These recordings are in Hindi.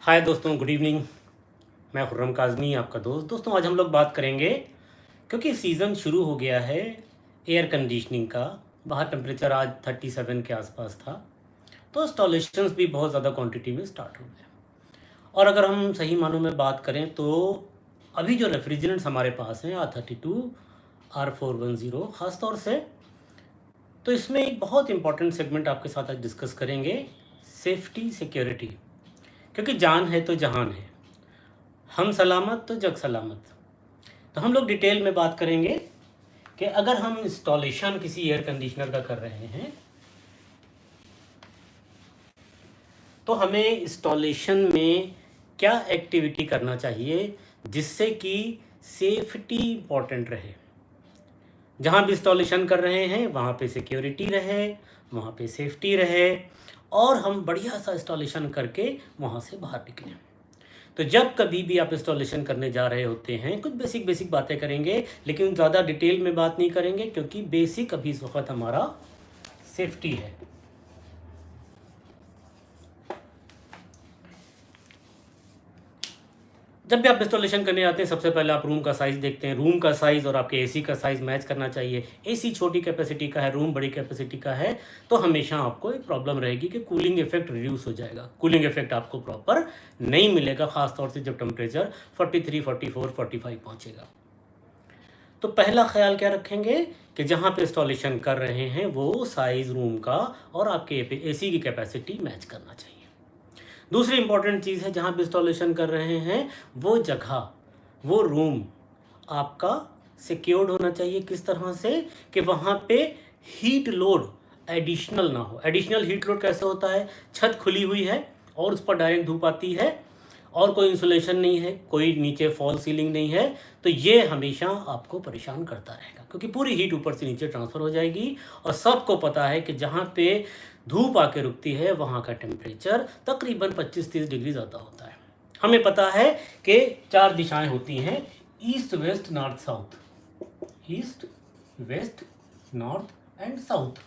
हाय दोस्तों, गुड इवनिंग। मैं खुर्रम काज़मी, आपका दोस्त। दोस्तों, आज हम लोग बात करेंगे, क्योंकि सीज़न शुरू हो गया है एयर कंडीशनिंग का। बाहर टेम्परेचर आज 37 के आसपास था, तो इंस्टॉलेशंस भी बहुत ज़्यादा क्वांटिटी में स्टार्ट हो गए। और अगर हम सही मानों में बात करें तो अभी जो रेफ्रिजरेंट्स हमारे पास हैं R32, R410 ख़ास तौर से, तो इसमें एक बहुत इंपॉर्टेंट सेगमेंट आपके साथ आज डिस्कस करेंगे, सेफ्टी सिक्योरिटी। क्योंकि जान है तो जहान है, हम सलामत तो जग सलामत। तो हम लोग डिटेल में बात करेंगे कि अगर हम इंस्टॉलेशन किसी एयर कंडीशनर का कर रहे हैं तो हमें इंस्टॉलेशन में क्या एक्टिविटी करना चाहिए जिससे कि सेफ्टी इंपॉर्टेंट रहे। जहाँ भी इंस्टॉलेशन कर रहे हैं वहाँ पे सिक्योरिटी रहे, वहाँ पे सेफ्टी रहे, और हम बढ़िया सा इंस्टॉलेशन करके वहाँ से बाहर निकलें। तो जब कभी भी आप इंस्टॉलेशन करने जा रहे होते हैं, कुछ बेसिक बातें करेंगे, लेकिन ज़्यादा डिटेल में बात नहीं करेंगे, क्योंकि बेसिक अभी इस वक्त हमारा सेफ्टी है। जब भी आप इंस्टॉलेशन करने जाते हैं, सबसे पहले आप रूम का साइज़ देखते हैं। रूम का साइज़ और आपके एसी का साइज़ मैच करना चाहिए। एसी छोटी कैपेसिटी का है, रूम बड़ी कैपेसिटी का है, तो हमेशा आपको एक प्रॉब्लम रहेगी कि कूलिंग इफेक्ट रिड्यूस हो जाएगा। कूलिंग इफेक्ट आपको प्रॉपर नहीं मिलेगा, ख़ासतौर से जब टेम्परेचर 43, 44, 45 पहुँचेगा। तो पहला ख्याल क्या रखेंगे कि जहाँ पे इंस्टॉलेशन कर रहे हैं वो साइज़ रूम का और आपके एसी की कैपेसिटी मैच करना चाहिए। दूसरी इंपॉर्टेंट चीज़ है, जहाँ पे इंस्टॉलेशन कर रहे हैं वो जगह, वो रूम आपका सिक्योर्ड होना चाहिए। किस तरह से कि वहाँ पे हीट लोड एडिशनल ना हो। एडिशनल हीट लोड कैसे होता है? छत खुली हुई है और उस पर डायरेक्ट धूप आती है और कोई इंसुलेशन नहीं है, कोई नीचे फॉल सीलिंग नहीं है, तो ये हमेशा आपको परेशान करता रहेगा, क्योंकि पूरी हीट ऊपर से नीचे ट्रांसफ़र हो जाएगी। और सबको पता है कि जहाँ पे धूप आके रुकती है वहाँ का टेम्परेचर तकरीबन 25-30 डिग्री ज़्यादा होता है। हमें पता है कि 4 दिशाएं होती हैं, east, west, north, south. East, west, north and south.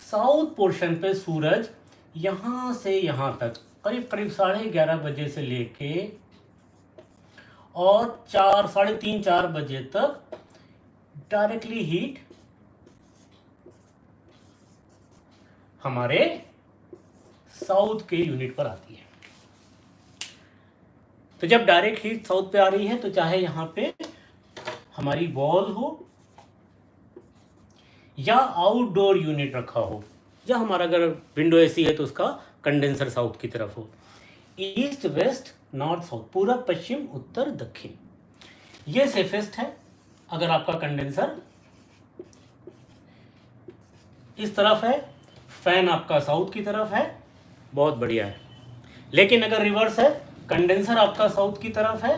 South portion पे सूरज यहाँ से यहाँ तक करीब करीब 11:30 बजे से लेके और 3:30-4 बजे तक डायरेक्टली हीट हमारे साउथ के यूनिट पर आती है। तो जब डायरेक्ट हीट साउथ पे आ रही है, तो चाहे यहाँ पे हमारी वॉल हो या आउटडोर यूनिट रखा हो, या हमारा अगर विंडो एसी है तो उसका कंडेंसर साउथ की तरफ हो, ईस्ट, वेस्ट, नॉर्थ, साउथ, पूरब, पश्चिम, उत्तर, दक्षिण, ये सेफेस्ट है। अगर आपका कंडेंसर इस तरफ है, फैन आपका साउथ की तरफ है, बहुत बढ़िया है। लेकिन अगर रिवर्स है, कंडेंसर आपका साउथ की तरफ है,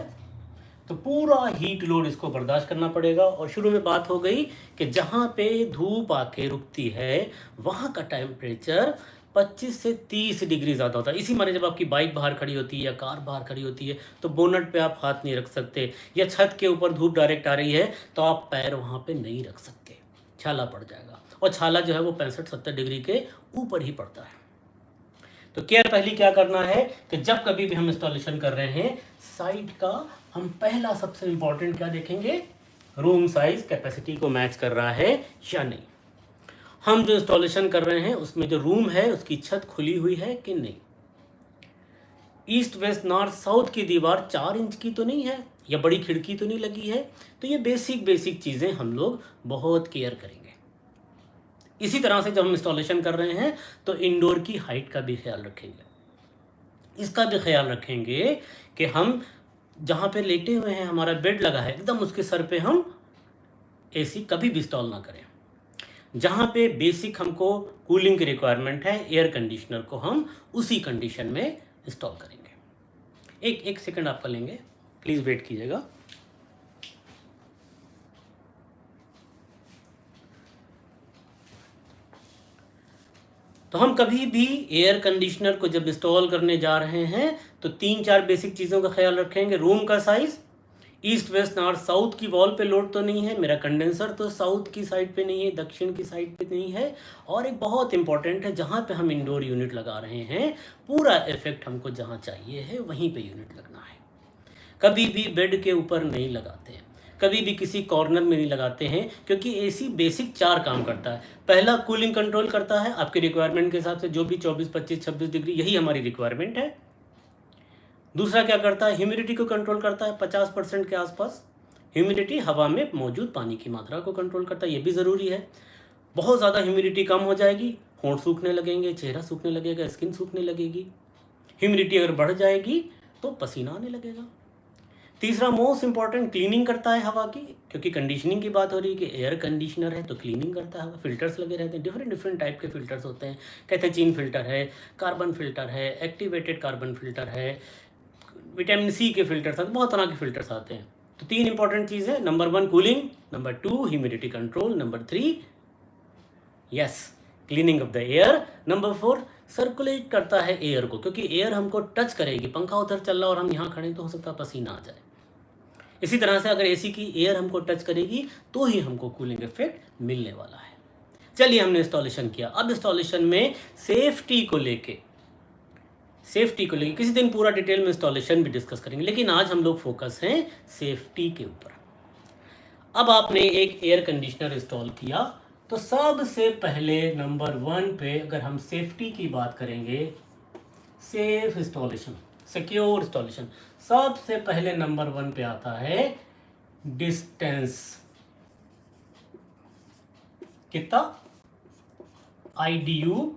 तो पूरा हीट लोड इसको बर्दाश्त करना पड़ेगा। और शुरू में बात हो गई कि जहाँ पे धूप आके रुकती है वहाँ का टेम्परेचर 25 से 30 डिग्री ज़्यादा होता है। इसी माने जब आपकी बाइक बाहर खड़ी होती है या कार बाहर खड़ी होती है तो बोनट पे आप हाथ नहीं रख सकते, या छत के ऊपर धूप डायरेक्ट आ रही है तो आप पैर वहाँ पे नहीं रख सकते, छाला पड़ जाएगा। और छाला जो है वो 65-70 डिग्री के ऊपर ही पड़ता है। तो केयर पहली क्या करना है कि जब कभी भी हम इंस्टॉलेशन कर रहे हैं, साइट का हम पहला सबसे इंपॉर्टेंट क्या देखेंगे? रूम साइज कैपेसिटी को मैच कर रहा है या नहीं। हम जो इंस्टॉलेशन कर रहे हैं उसमें जो रूम है उसकी छत खुली हुई है कि नहीं, ईस्ट, वेस्ट, नॉर्थ, साउथ की दीवार 4 इंच की तो नहीं है, या बड़ी खिड़की तो नहीं लगी है। तो ये बेसिक चीज़ें हम लोग बहुत केयर करेंगे। इसी तरह से जब हम इंस्टॉलेशन कर रहे हैं तो इंडोर की हाइट का भी ख्याल रखेंगे। इसका भी ख्याल रखेंगे कि हम जहाँ पे लेटे हुए हैं, हमारा बेड लगा है, एकदम उसके सर पे हम एसी कभी भी इंस्टॉल ना करें। जहाँ पे बेसिक हमको कूलिंग की रिक्वायरमेंट है, एयर कंडीशनर को हम उसी कंडीशन में इंस्टॉल करेंगे। एक सेकंड आपका लेंगे, प्लीज़ वेट कीजिएगा। तो हम कभी भी एयर कंडीशनर को जब इंस्टॉल करने जा रहे हैं तो 3-4 बेसिक चीज़ों का ख्याल रखेंगे। रूम का size, east west north south की वॉल पे लोड तो नहीं है, मेरा कंडेंसर तो साउथ की साइड पे नहीं है, दक्षिण की साइड पे नहीं है, और एक बहुत इंपॉर्टेंट है, जहाँ पे हम इंडोर यूनिट लगा रहे हैं पूरा इफेक्ट हमको जहाँ चाहिए है वहीं पे यूनिट लगना है। कभी भी बेड के ऊपर नहीं लगाते हैं, कभी भी किसी कॉर्नर में नहीं लगाते हैं, क्योंकि एसी बेसिक 4 काम करता है। पहला, कूलिंग कंट्रोल करता है आपके रिक्वायरमेंट के हिसाब से, जो भी 24, 25, 26 डिग्री यही हमारी रिक्वायरमेंट है। दूसरा क्या करता है, ह्यूमिडिटी को कंट्रोल करता है, 50% के आसपास ह्यूमिडिटी, हवा में मौजूद पानी की मात्रा को कंट्रोल करता है, ये भी ज़रूरी है। बहुत ज़्यादा ह्यूमिडिटी कम हो जाएगी, होंठ सूखने लगेंगे, चेहरा सूखने लगेगा, स्किन सूखने लगेगी। ह्यूमिडिटी अगर बढ़ जाएगी तो पसीना आने लगेगा। तीसरा, मोस्ट इंपॉर्टेंट, क्लीनिंग करता है हवा की, क्योंकि कंडीशनिंग की बात हो रही है कि एयर कंडीशनर है तो क्लीनिंग करता है। फिल्टर्स लगे रहते हैं, डिफरेंट टाइप के फिल्टर्स होते हैं, कैथेचिन फिल्टर है, कार्बन फिल्टर है, एक्टिवेटेड कार्बन फिल्टर है, विटामिन सी के फिल्टर्स आते हैं, बहुत तरह के फिल्टर्स आते हैं। तो 3 इंपॉर्टेंट चीज़ है, number 1 cooling, number 2 humidity control, number 3 yes cleaning of the air, number 4 circulate करता है एयर को, क्योंकि एयर हमको टच करेगी। पंखा उधर चल रहा और हम यहाँ खड़े तो हो सकता है पसीना आ जाए। इसी तरह से अगर एसी की एयर हमको टच करेगी तो ही हमको कूलिंग इफेक्ट मिलने वाला है। चलिए, हमने इंस्टॉलेशन किया। अब इंस्टॉलेशन में सेफ्टी को लेके किसी दिन पूरा डिटेल में इंस्टॉलेशन भी डिस्कस करेंगे, लेकिन आज हम लोग फोकस हैं सेफ्टी के ऊपर। अब आपने एक एयर कंडीशनर इंस्टॉल किया तो सबसे पहले नंबर 1 पे अगर हम सेफ्टी की बात करेंगे, सेफ इंस्टॉलेशन, सिक्योर इंस्टॉलेशन, सबसे पहले नंबर 1 पे आता है डिस्टेंस। कितना? IDU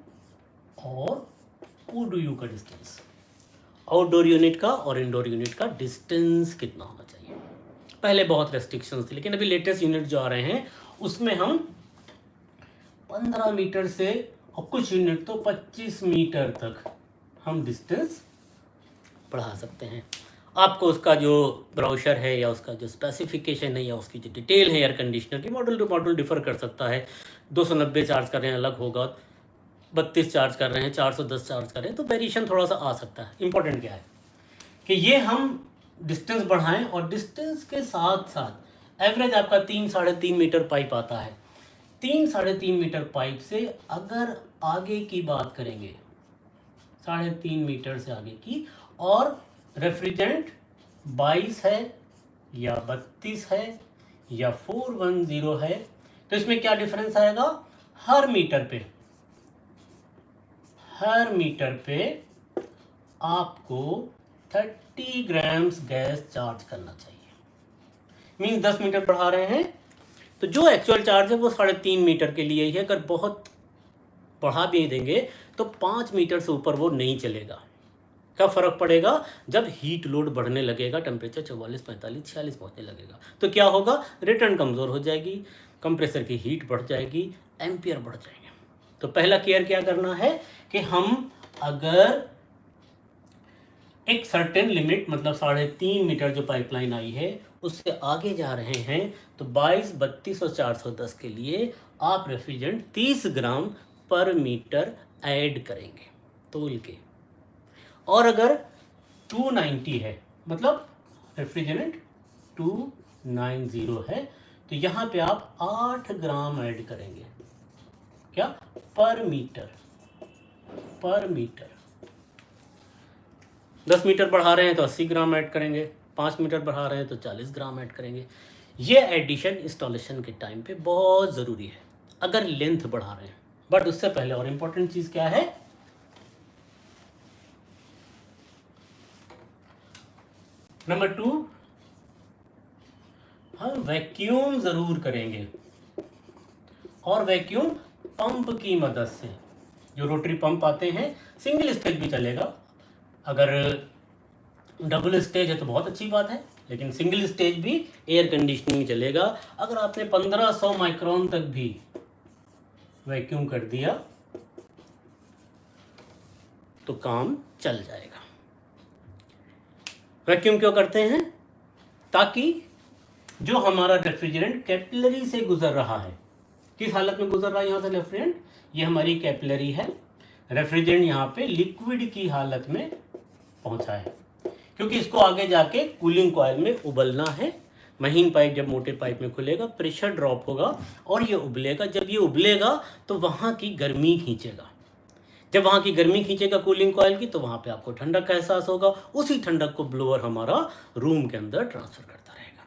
और ODU का डिस्टेंस, आउटडोर यूनिट का और इंडोर यूनिट का डिस्टेंस कितना होना चाहिए। पहले बहुत रेस्ट्रिक्शंस थी, लेकिन अभी लेटेस्ट यूनिट जो आ रहे हैं उसमें हम 15 मीटर से और कुछ यूनिट तो 25 मीटर तक हम डिस्टेंस बढ़ा सकते हैं। आपको उसका जो ब्राउशर है या उसका जो स्पेसिफिकेशन है या उसकी जो डिटेल है एयर कंडीशनर की, मॉडल टू मॉडल डिफर कर सकता है। 290 चार्ज कर रहे हैं अलग होगा, 32 चार्ज कर रहे हैं, 410 चार्ज कर रहे हैं, तो वेरिएशन थोड़ा सा आ सकता है। इंपॉर्टेंट क्या है कि ये हम डिस्टेंस बढ़ाएं, और डिस्टेंस के साथ साथ एवरेज आपका 3-3.5 मीटर पाइप आता है। 3-3.5 मीटर पाइप से अगर आगे की बात करेंगे, 3.5 मीटर से आगे की, और रेफ्रिजरेंट 22 है या 32 है या 410 है, तो इसमें क्या डिफरेंस आएगा? हर मीटर पे आपको 30 ग्राम्स गैस चार्ज करना चाहिए। मीन्स 10 मीटर बढ़ा रहे हैं तो जो एक्चुअल चार्ज है वो 3.5 मीटर के लिए ही है। अगर बहुत बढ़ा भी देंगे तो 5 मीटर से ऊपर वो नहीं चलेगा। क्या फ़र्क पड़ेगा? जब हीट लोड बढ़ने लगेगा, टेम्परेचर 44, 45, 46 पहुँचने लगेगा, तो क्या होगा? रिटर्न कमज़ोर हो जाएगी, कंप्रेसर की हीट बढ़ जाएगी, एम्पियर बढ़ जाएंगे। तो पहला केयर क्या करना है कि हम अगर एक सर्टेन लिमिट, मतलब 3.5 मीटर जो पाइपलाइन आई है उससे आगे जा रहे हैं, तो 22, 32 और 410 के लिए आप रेफ्रिजरेंट 30 ग्राम पर मीटर ऐड करेंगे तोल के। और अगर 290 है, मतलब रेफ्रिजरेंट 290 है, तो यहाँ पे आप 8 ग्राम ऐड करेंगे। क्या? पर मीटर। 10 मीटर बढ़ा रहे हैं तो 80 ग्राम ऐड करेंगे, 5 मीटर बढ़ा रहे हैं तो 40 ग्राम ऐड करेंगे। ये एडिशन इंस्टॉलेशन के टाइम पे बहुत ज़रूरी है अगर लेंथ बढ़ा रहे हैं। बट उससे पहले और इम्पोर्टेंट चीज़ क्या है? नंबर 2, हम वैक्यूम ज़रूर करेंगे, और वैक्यूम पंप की मदद से। जो रोटरी पंप आते हैं, सिंगल स्टेज भी चलेगा, अगर डबल स्टेज है तो बहुत अच्छी बात है, लेकिन सिंगल स्टेज भी एयर कंडीशनिंग चलेगा। अगर आपने 1500 माइक्रोन तक भी वैक्यूम कर दिया तो काम चल जाएगा। वैक्यूम क्यों करते हैं? ताकि जो हमारा रेफ्रिजरेंट कैपिलरी से गुजर रहा है, किस हालत में गुजर रहा है यहाँ से रेफ्रिजरेंट? ये हमारी कैपिलरी है, रेफ्रिजरेंट यहाँ पे लिक्विड की हालत में पहुँचा है। क्योंकि इसको आगे जाके कूलिंग कॉइल में उबलना है। महीन पाइप जब मोटे पाइप में खुलेगा, प्रेशर ड्रॉप होगा और ये उबलेगा। जब ये उबलेगा तो वहाँ की गर्मी खींचेगा। जब वहाँ की गर्मी खींचेगा कूलिंग कॉइल की, तो वहाँ पे आपको ठंडक का एहसास होगा। उसी ठंडक को ब्लोअर हमारा रूम के अंदर ट्रांसफर करता रहेगा।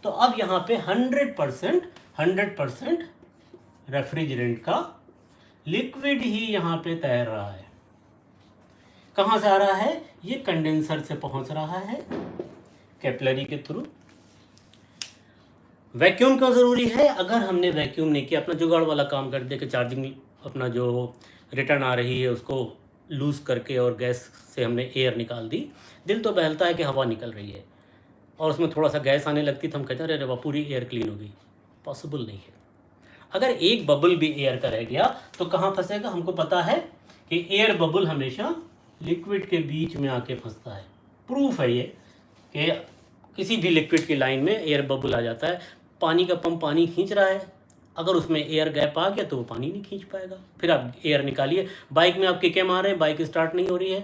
तो अब यहाँ पे 100% रेफ्रिजरेंट का लिक्विड ही यहाँ पे तैर रहा है। कहाँ से आ रहा है? ये कंडेंसर से पहुँच रहा है कैपिलरी के थ्रू। वैक्यूम क्यों ज़रूरी है? अगर हमने वैक्यूम नहीं किया, अपना जुगाड़ वाला काम कर दे कि चार्जिंग अपना जो रिटर्न आ रही है उसको लूज़ करके और गैस से हमने एयर निकाल दी, दिल तो बहलता है कि हवा निकल रही है और उसमें थोड़ा सा गैस आने लगती, तो हम कहते हैं अरे वाह पूरी एयर क्लीन हो गई। पॉसिबल नहीं है। अगर एक बबल भी एयर का रह गया तो कहाँ फंसेगा? हमको पता है कि एयर बबल हमेशा लिक्विड के बीच में आके फंसता है। प्रूफ है ये कि किसी भी लिक्विड की लाइन में एयर बबल आ जाता है। पानी का पंप पानी खींच रहा है, अगर उसमें एयर गैप आ गया तो वो पानी नहीं खींच पाएगा। फिर आप एयर निकालिए। बाइक में आप किकें मार रहे हैं, बाइक स्टार्ट नहीं हो रही है,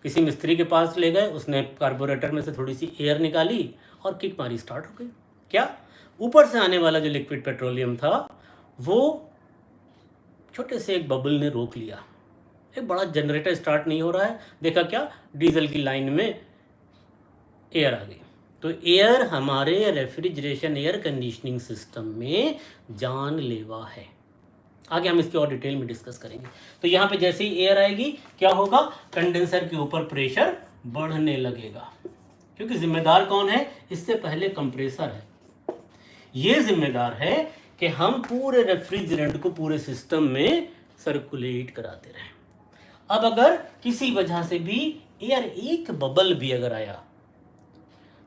किसी मिस्त्री के पास ले गए, उसने कार्बोरेटर में से थोड़ी सी एयर निकाली और किक मारी, स्टार्ट हो गई। क्या? ऊपर से आने वाला जो लिक्विड पेट्रोलियम था वो छोटे से एक बबल ने रोक लिया। एक बड़ा जनरेटर स्टार्ट नहीं हो रहा है, देखा क्या? डीजल की लाइन में एयर आ गई। तो एयर हमारे रेफ्रिजरेशन एयर कंडीशनिंग सिस्टम में जानलेवा है। आगे हम इसकी और डिटेल में डिस्कस करेंगे। तो यहाँ पे जैसे ही एयर आएगी क्या होगा? कंडेंसर के ऊपर प्रेशर बढ़ने लगेगा। क्योंकि जिम्मेदार कौन है? इससे पहले कंप्रेसर है। ये जिम्मेदार है कि हम पूरे रेफ्रिजरेंट को पूरे सिस्टम में सर्कुलेट कराते रहें। अब अगर किसी वजह से भी एयर एक बबल भी अगर आया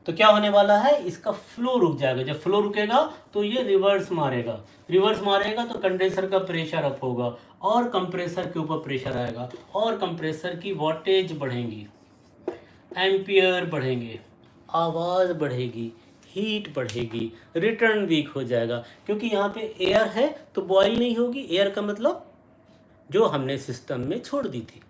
तो क्या होने वाला है? इसका फ्लो रुक जाएगा। जब फ्लो रुकेगा तो ये रिवर्स मारेगा। रिवर्स मारेगा तो कंडेंसर का प्रेशर अप होगा और कंप्रेसर के ऊपर प्रेशर आएगा और कंप्रेसर की वॉटेज बढ़ेंगी, एम्पियर बढ़ेंगे, आवाज़ बढ़ेगी, हीट बढ़ेगी, रिटर्न वीक हो जाएगा। क्योंकि यहाँ पे एयर है तो बॉयल नहीं होगी। एयर का मतलब जो हमने सिस्टम में छोड़ दी थी।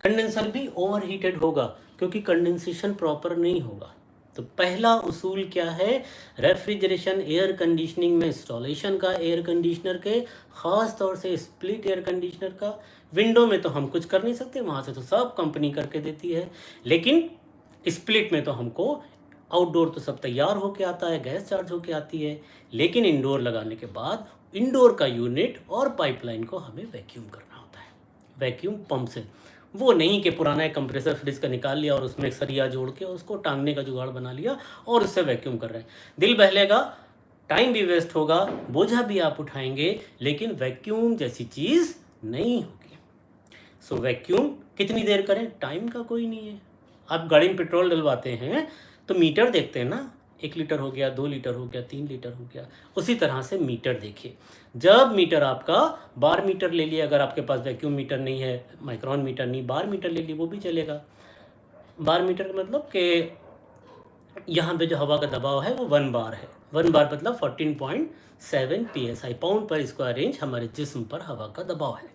कंडेंसर भी ओवर हीटेड होगा क्योंकि कंडेंसेशन प्रॉपर नहीं होगा। तो पहला उसूल क्या है? रेफ्रिजरेशन एयर कंडीशनिंग में इंस्टॉलेशन का, एयर कंडीशनर के, ख़ास तौर से स्प्लिट एयर कंडीशनर का। विंडो में तो हम कुछ कर नहीं सकते, वहाँ से तो सब कंपनी करके देती है, लेकिन स्प्लिट में तो हमको आउटडोर तो सब तैयार होके आता है, गैस चार्ज होके आती है, लेकिन इंडोर लगाने के बाद इंडोर का यूनिट और पाइपलाइन को हमें वैक्यूम करना होता है, वैक्यूम पंप से। वो नहीं कि पुराना एक कंप्रेसर फ्रिज का निकाल लिया और उसमें एक सरिया जोड़ के उसको टांगने का जुगाड़ बना लिया और उससे वैक्यूम कर रहे हैं। दिल बहलेगा, टाइम भी वेस्ट होगा, बोझा भी आप उठाएंगे, लेकिन वैक्यूम जैसी चीज़ नहीं होगी। सो वैक्यूम कितनी देर करें? टाइम का कोई नहीं है। आप गाड़ी में पेट्रोल डलवाते हैं तो मीटर देखते हैं ना, 1 लीटर हो गया, 2 लीटर हो गया, 3 लीटर हो गया। उसी तरह से मीटर देखिए। जब मीटर आपका बार मीटर ले लिया, अगर आपके पास वैक्यूम मीटर नहीं है, माइक्रोन मीटर नहीं, बार मीटर ले लिए, वो भी चलेगा। बार मीटर का मतलब कि यहाँ पे जो हवा का दबाव है वो 1 बार है। 1 बार मतलब 14.7 PSI, पाउंड पर स्क्वायर इंच हमारे जिस्म पर हवा का दबाव है।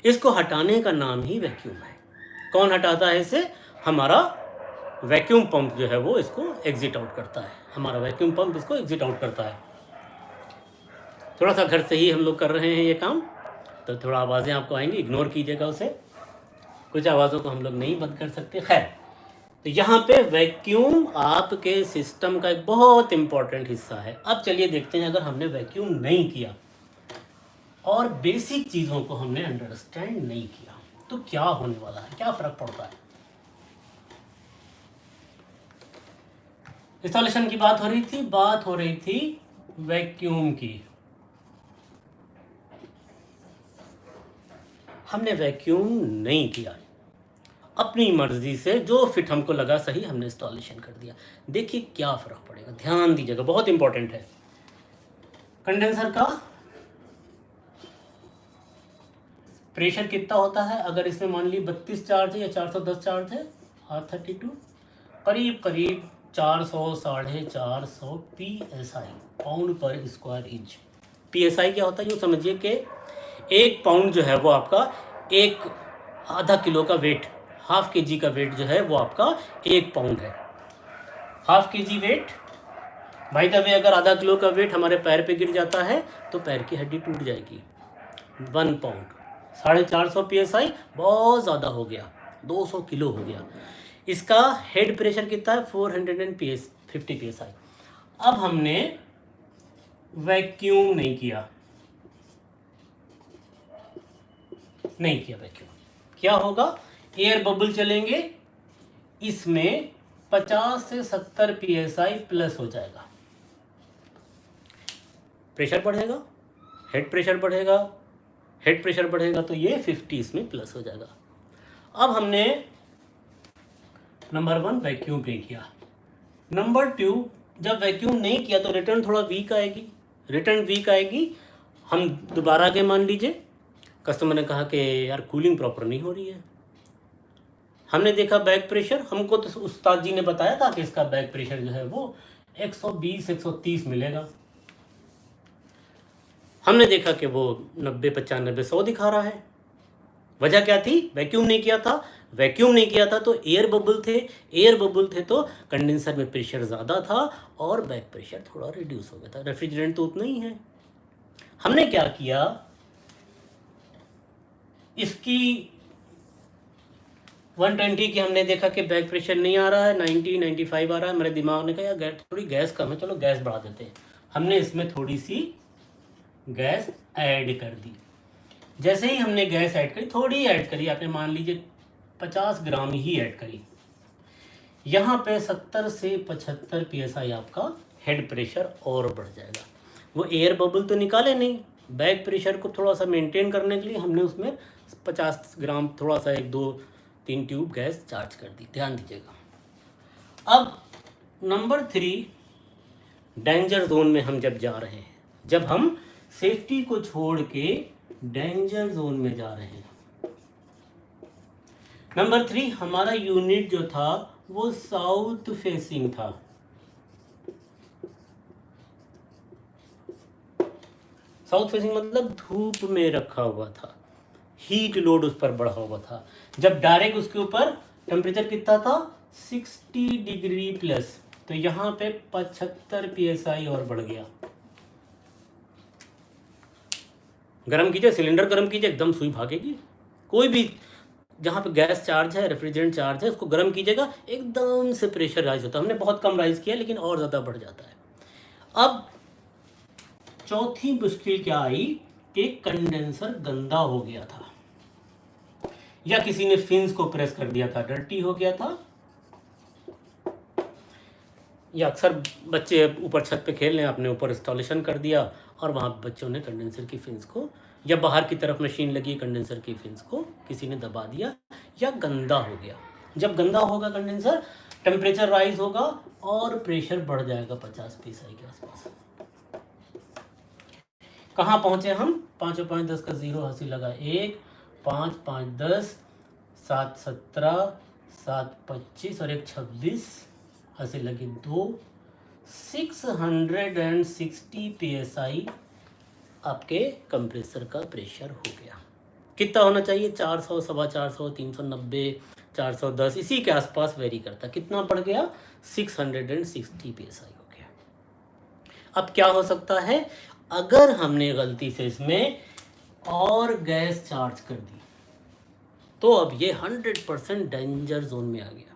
इसको हटाने का नाम ही वैक्यूम है। कौन हटाता है इसे? हमारा वैक्यूम पंप जो है वो इसको एग्जिट आउट करता है। हमारा वैक्यूम पंप इसको एग्जिट आउट करता है। थोड़ा सा घर से ही हम लोग कर रहे हैं ये काम, तो थोड़ा आवाज़ें आपको आएंगी, इग्नोर कीजिएगा उसे। कुछ आवाज़ों को हम लोग नहीं बंद कर सकते। खैर, तो यहाँ पे वैक्यूम आपके सिस्टम का एक बहुत इंपॉर्टेंट हिस्सा है। अब चलिए देखते हैं, अगर हमने वैक्यूम नहीं किया और बेसिक चीज़ों को हमने अंडरस्टैंड नहीं किया तो क्या होने वाला है, क्या फ़र्क पड़ता है। इंस्टॉलेशन की बात हो रही थी वैक्यूम की। हमने वैक्यूम नहीं किया, अपनी मर्जी से जो फिट हमको लगा सही हमने इंस्टॉलेशन कर दिया। देखिए क्या फ़र्क पड़ेगा, ध्यान दीजिएगा, बहुत इंपॉर्टेंट है। कंडेंसर का प्रेशर कितना होता है? अगर इसमें मान ली 32 चार्ज है या 410 चार्ज है, R32, करीब करीब 400 साढ़े 400 PSI, पाउंड पर स्क्वायर इंच। PSI क्या होता है? यूँ समझिए कि 1 पाउंड जो है वो आपका 1 आधा किलो का वेट, हाफ के जी का वेट जो है वो आपका 1 पाउंड है। हाफ के जी वेट, भाई द वे अगर आधा किलो का वेट हमारे पैर पे गिर जाता है तो पैर की हड्डी टूट जाएगी। 1 पाउंड 450 PSI बहुत ज़्यादा हो गया, 200 किलो हो गया। इसका हेड प्रेशर कितना है? 450 PSI। अब हमने वैक्यूम नहीं किया वैक्यूम, क्या होगा? एयर बबल चलेंगे, इसमें 50 से 70 PSI प्लस हो जाएगा, प्रेशर बढ़ेगा, हेड प्रेशर बढ़ेगा, हेड प्रेशर बढ़ेगा तो ये 50 इसमें प्लस हो जाएगा। अब हमने नंबर 1 वैक्यूम नहीं किया। नंबर 2, जब वैक्यूम नहीं किया तो रिटर्न थोड़ा वीक आएगी, रिटर्न वीक आएगी। हम दोबारा के मान लीजिए कस्टमर ने कहा कि यार कूलिंग प्रॉपर नहीं हो रही है। हमने देखा बैक प्रेशर, हमको तो उस्ताद जी ने बताया था कि इसका बैक प्रेशर जो है वो 120 130 मिलेगा। हमने देखा कि वो 90 95 100 दिखा रहा है। वजह क्या थी? वैक्यूम नहीं किया था। वैक्यूम नहीं किया था तो एयर बबल थे, एयर बबल थे तो कंडेंसर में प्रेशर ज़्यादा था और बैक प्रेशर थोड़ा रिड्यूस हो गया था। रेफ्रिजरेंट तो उतना ही है। हमने क्या किया, इसकी 120 की हमने देखा कि बैक प्रेशर नहीं आ रहा है, 90 95 आ रहा है। मेरे दिमाग ने कहा यार थोड़ी गैस कम है, चलो गैस बढ़ा देते हैं। हमने इसमें थोड़ी सी गैस ऐड कर दी। जैसे ही हमने गैस ऐड करी, थोड़ी ऐड करी, आपने मान लीजिए 50 ग्राम ही ऐड करी, यहाँ पे 70 से 75 PSI आपका हेड प्रेशर और बढ़ जाएगा। वो एयर बबल तो निकाले नहीं, बैक प्रेशर को थोड़ा सा मेंटेन करने के लिए हमने उसमें 50 ग्राम थोड़ा सा 1 2 3 ट्यूब गैस चार्ज कर दी। ध्यान दीजिएगा। अब नंबर 3, डेंजर जोन में हम जब जा रहे हैं, जब हम सेफ्टी को छोड़ के डेंजर जोन में जा रहे हैं। नंबर 3, हमारा यूनिट जो था वो साउथ फेसिंग था। साउथ फेसिंग मतलब धूप में रखा हुआ था, हीट लोड उस पर बढ़ा हुआ था। जब डायरेक्ट उसके ऊपर टेम्परेचर कितना था? 60 डिग्री प्लस, तो यहाँ पे 75 PSI और बढ़ गया। गर्म कीजिए, सिलेंडर गर्म कीजिए, एकदम सुई भागेगी। कोई भी जहाँ पे गैस चार्ज है, रेफ्रिजरेंट चार्ज है, उसको गर्म कीजिएगा, एकदम से प्रेशर राइज होता है। हमने बहुत कम राइज किया लेकिन और ज़्यादा बढ़ जाता है। अब चौथी मुश्किल क्या आई कि कंडेंसर गंदा हो गया था, या किसी ने फिन्स को प्रेस कर दिया था, डर्टी हो गया था, या अक्सर बच्चे ऊपर छत पे खेल रहे हैं, आपने ऊपर इंस्टॉलेशन कर दिया और वहाँ बच्चों ने कंडेंसर की फिन्स को, या बाहर की तरफ मशीन लगी कंडेंसर की फिन्स को किसी ने दबा दिया, या गंदा हो गया। जब गंदा होगा कंडेंसर, टेम्परेचर राइज होगा और प्रेशर बढ़ जाएगा 50 PSI के आसपास। कहाँ पहुँचे हम? 5 और 5 10 का 0 हासिल लगा 1, 5 5 10, 7 17, 7 25 और 1 26 हासिल लगी 2, 660 PSI आपके कंप्रेसर का प्रेशर हो गया। कितना होना चाहिए? 400, 450, 390, 410, इसी के आसपास वेरी करता। कितना बढ़ गया? 660 PSI हो गया। अब क्या हो सकता है? अगर हमने गलती से इसमें और गैस चार्ज कर दी तो अब ये 100% डेंजर जोन में आ गया।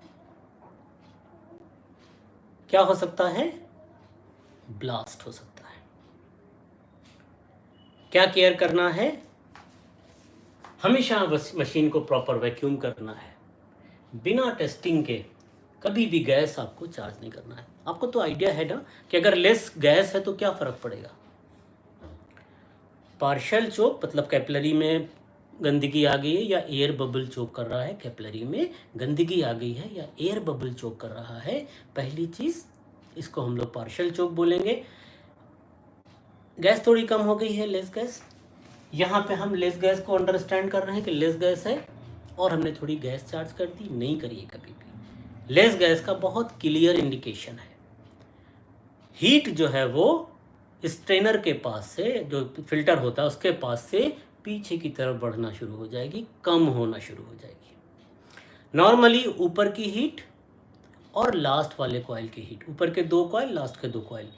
क्या हो सकता है? ब्लास्ट हो सकता है। क्या केयर करना है? हमेशा मशीन को प्रॉपर वैक्यूम करना है, बिना टेस्टिंग के कभी भी गैस आपको चार्ज नहीं करना है। आपको तो आइडिया है ना कि अगर लेस गैस है तो क्या फ़र्क पड़ेगा। पार्शियल चोक मतलब कैपिलरी में गंदगी आ गई है या एयर बबल चोक कर रहा है, कैपिलरी में गंदगी आ गई है या एयर बबल चोक कर रहा है, पहली चीज़ इसको हम लोग पार्शियल चोक बोलेंगे। गैस थोड़ी कम हो गई है, लेस गैस। यहाँ पे हम लेस गैस को अंडरस्टैंड कर रहे हैं कि लेस गैस है और हमने थोड़ी गैस चार्ज कर दी, नहीं करिए कभी भी। लेस गैस का बहुत क्लियर इंडिकेशन है। हीट जो है वो स्ट्रेनर के पास से, जो फिल्टर होता है उसके पास से पीछे की तरफ बढ़ना शुरू हो जाएगी, कम होना शुरू हो जाएगी। नॉर्मली ऊपर की हीट और लास्ट वाले कॉइल की हीट, ऊपर के 2 कॉइल, लास्ट के 2 कॉइल,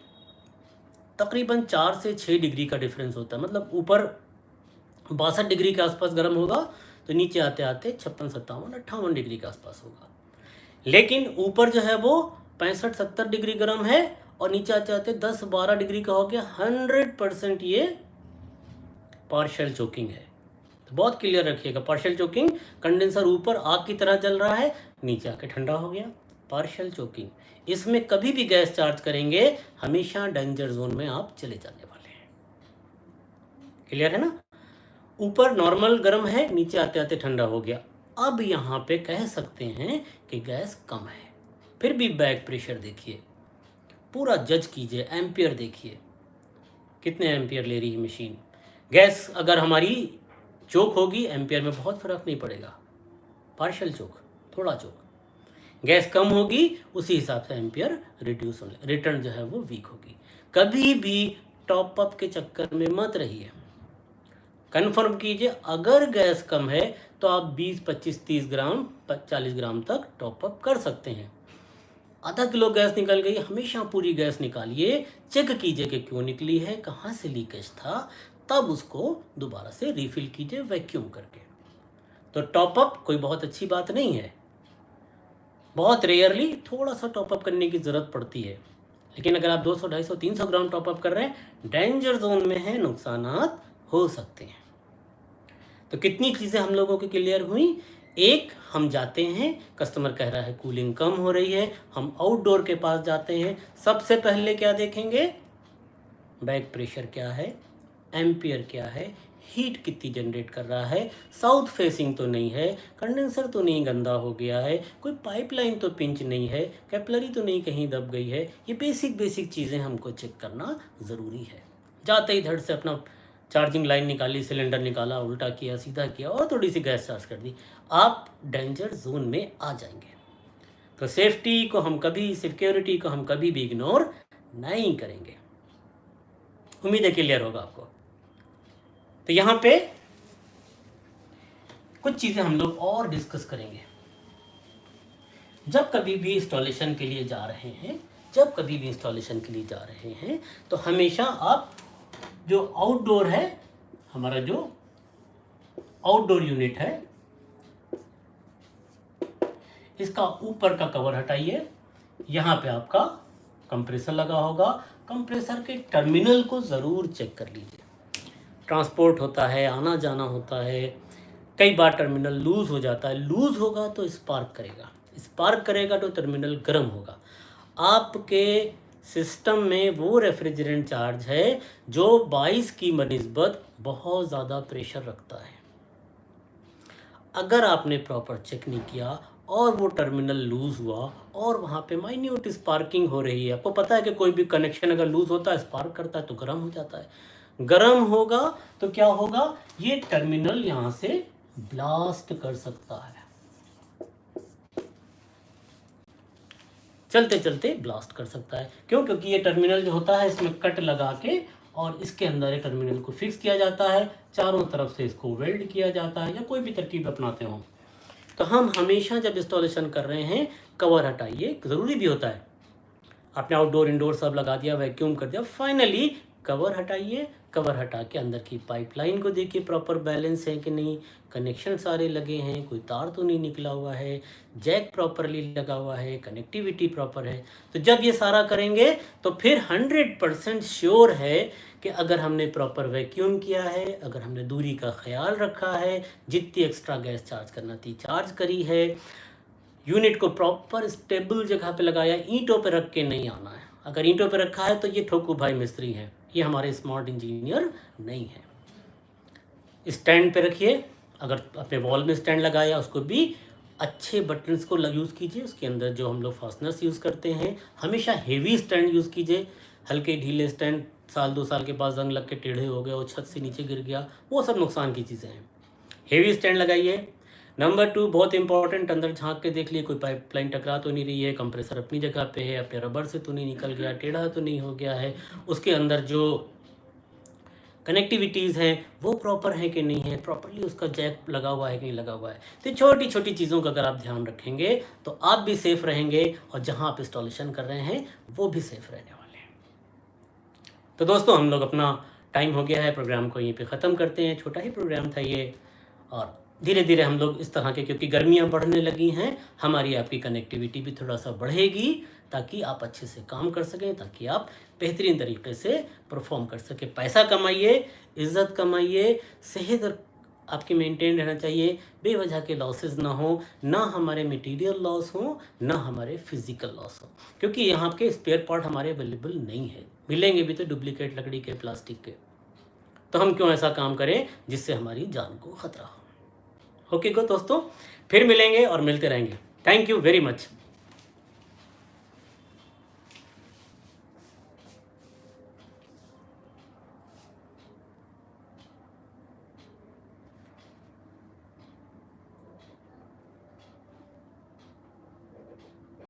तकरीबन 4 से 6 डिग्री का डिफरेंस होता है। मतलब ऊपर 62 डिग्री के आसपास गर्म होगा तो नीचे आते आते 56, 57, 58 डिग्री के आसपास होगा। लेकिन ऊपर जो है वो 65, 70 डिग्री गर्म है और नीचे आते आते 10, 12 डिग्री का हो गया। 100% ये पार्शियल चोकिंग है। तो बहुत क्लियर रखिएगा, पार्शियल चोकिंग, कंडेंसर ऊपर आग की तरह जल रहा है, नीचे आके ठंडा हो गया, पार्शियल चोकिंग। इसमें कभी भी गैस चार्ज करेंगे हमेशा डेंजर जोन में आप चले जाने वाले हैं। क्लियर है ना? ऊपर नॉर्मल गर्म है, नीचे आते आते ठंडा हो गया। अब यहाँ पे कह सकते हैं कि गैस कम है। फिर भी बैक प्रेशर देखिए, पूरा जज कीजिए, एम्पियर देखिए कितने एम्पियर ले रही है मशीन। गैस अगर हमारी चोक होगी, एम्पियर में बहुत फर्क नहीं पड़ेगा, पार्शियल चोक, थोड़ा चोक। गैस कम होगी, उसी हिसाब से एम्पियर रिड्यूस होने, रिटर्न जो है वो वीक होगी। कभी भी टॉप अप के चक्कर में मत रहिए, कंफर्म कीजिए। अगर गैस कम है तो आप 20, 25, 30 ग्राम, 40 ग्राम तक टॉप अप कर सकते हैं। आधा किलो गैस निकल गई, हमेशा पूरी गैस निकालिए, चेक कीजिए कि क्यों निकली है, कहाँ से लीकेज था, तब उसको दोबारा से रिफिल कीजिए वैक्यूम करके। तो टॉप अप कोई बहुत अच्छी बात नहीं है, बहुत रेयरली थोड़ा सा टॉप अप करने की ज़रूरत पड़ती है। लेकिन अगर आप 200, 250, 300 ग्राम टॉप अप कर रहे हैं, डेंजर जोन में है, नुकसानात हो सकते हैं। तो कितनी चीज़ें हम लोगों की क्लियर हुई। एक, हम जाते हैं, कस्टमर कह रहा है कूलिंग कम हो रही है, हम आउटडोर के पास जाते हैं, सबसे पहले क्या देखेंगे, बैक प्रेशर क्या है, एम्पियर क्या है, हीट कितनी जनरेट कर रहा है, साउथ फेसिंग तो नहीं है, कंडेंसर तो नहीं गंदा हो गया है, कोई पाइपलाइन तो पिंच नहीं है, कैपलरी तो नहीं कहीं दब गई है। ये बेसिक चीज़ें हमको चेक करना ज़रूरी है। जाते ही धड़ से अपना चार्जिंग लाइन निकाली, सिलेंडर निकाला, उल्टा किया, सीधा किया और थोड़ी सी गैस चार्ज कर दी, आप डेंजर जोन में आ जाएंगे। तो सेफ्टी को हम कभी, सिक्योरिटी को हम कभी भी इग्नोर नहीं करेंगे। उम्मीद है क्लियर होगा आपको। तो यहाँ पे कुछ चीज़ें हम लोग और डिस्कस करेंगे। जब कभी भी इंस्टॉलेशन के लिए जा रहे हैं, तो हमेशा आप जो आउटडोर है, हमारा जो आउटडोर यूनिट है, इसका ऊपर का कवर हटाइए। यहाँ पे आपका कंप्रेसर लगा होगा, कंप्रेसर के टर्मिनल को ज़रूर चेक कर लीजिए। ट्रांसपोर्ट होता है, आना जाना होता है, कई बार टर्मिनल लूज़ हो जाता है। लूज़ होगा तो स्पार्क करेगा तो टर्मिनल गर्म होगा। आपके सिस्टम में वो रेफ्रिजरेंट चार्ज है जो 22 की बनिस्बत बहुत ज़्यादा प्रेशर रखता है। अगर आपने प्रॉपर चेक नहीं किया और वो टर्मिनल लूज़ हुआ और वहाँ पे माइन्यूट स्पार्किंग हो रही है, आपको पता है कि कोई भी कनेक्शन अगर लूज़ होता है, स्पार्क करता है तो गर्म हो जाता है। गर्म होगा तो क्या होगा, ये टर्मिनल यहाँ से ब्लास्ट कर सकता है, चलते चलते ब्लास्ट कर सकता है। क्यों? क्योंकि ये टर्मिनल जो होता है, इसमें कट लगा के और इसके अंदर ये टर्मिनल को फिक्स किया जाता है, चारों तरफ से इसको वेल्ड किया जाता है, या कोई भी तरकीब अपनाते हो। तो हम हमेशा जब इंस्टॉलेशन कर रहे हैं, कवर हटाइए, ज़रूरी भी होता है। आपने आउटडोर इंडोर सब लगा दिया, वैक्यूम कर दिया, फाइनली कवर हटाइए। कवर हटा के अंदर की पाइपलाइन को देखिए प्रॉपर बैलेंस है कि नहीं, कनेक्शन सारे लगे हैं, कोई तार तो नहीं निकला हुआ है, जैक प्रॉपरली लगा हुआ है, कनेक्टिविटी प्रॉपर है। तो जब ये सारा करेंगे तो फिर 100% श्योर है कि अगर हमने प्रॉपर वैक्यूम किया है, अगर हमने दूरी का ख्याल रखा है, जितनी एक्स्ट्रा गैस चार्ज करना थी चार्ज करी है, यूनिट को प्रॉपर स्टेबल जगह पे लगाया, ईंटों पे रख के नहीं आना है। अगर ईंटों पे रखा है तो ये ठोकू भाई मिस्त्री हैं, ये हमारे स्मार्ट इंजीनियर नहीं है। स्टैंड पे रखिए, अगर अपने वॉल में स्टैंड लगाया उसको भी अच्छे बटन्स को यूज़ कीजिए। उसके अंदर जो हम लोग फास्टनर्स यूज़ करते हैं, हमेशा हेवी स्टैंड यूज़ कीजिए। हल्के ढीले स्टैंड 1-2 साल के बाद जंग लग के टेढ़े हो गए और छत से नीचे गिर गया, वो सब नुकसान की चीज़ें हैं। हेवी स्टैंड लगाइए। नंबर 2, बहुत इंपॉर्टेंट, अंदर झांक के देख लिए कोई पाइपलाइन टकरा तो नहीं रही है, कंप्रेसर अपनी जगह पे है, अपने रबर से तो नहीं निकल गया, टेढ़ा तो नहीं हो गया है, उसके अंदर जो कनेक्टिविटीज़ हैं वो प्रॉपर है कि नहीं है, प्रॉपरली उसका जैक लगा हुआ है कि नहीं लगा हुआ है। तो छोटी छोटी चीज़ों का अगर आप ध्यान रखेंगे तो आप भी सेफ़ रहेंगे और जहाँ आप इंस्टॉलेशन कर रहे हैं वो भी सेफ़ रहने वाले हैं। तो दोस्तों हम लोग अपना टाइम हो गया है, प्रोग्राम को यहीं पे ख़त्म करते हैं। छोटा ही प्रोग्राम था ये, और धीरे धीरे हम लोग इस तरह के, क्योंकि गर्मियाँ बढ़ने लगी हैं, हमारी आपकी कनेक्टिविटी भी थोड़ा सा बढ़ेगी ताकि आप अच्छे से काम कर सकें, ताकि आप बेहतरीन तरीके से परफॉर्म कर सकें। पैसा कमाइए, इज़्ज़त कमाइए, सेहत आपकी मेंटेन रहना चाहिए, बेवजह के लॉसेस ना हो, ना हमारे मटेरियल लॉस हो, ना हमारे फिजिकल लॉस हो, क्योंकि यहाँ के स्पेयर पार्ट हमारे अवेलेबल नहीं है, मिलेंगे भी तो डुप्लीकेट लकड़ी के, प्लास्टिक के। तो हम क्यों ऐसा काम करें जिससे हमारी जान को खतरा हो। ओके गो दोस्तों, फिर मिलेंगे और मिलते रहेंगे। Thank you very much.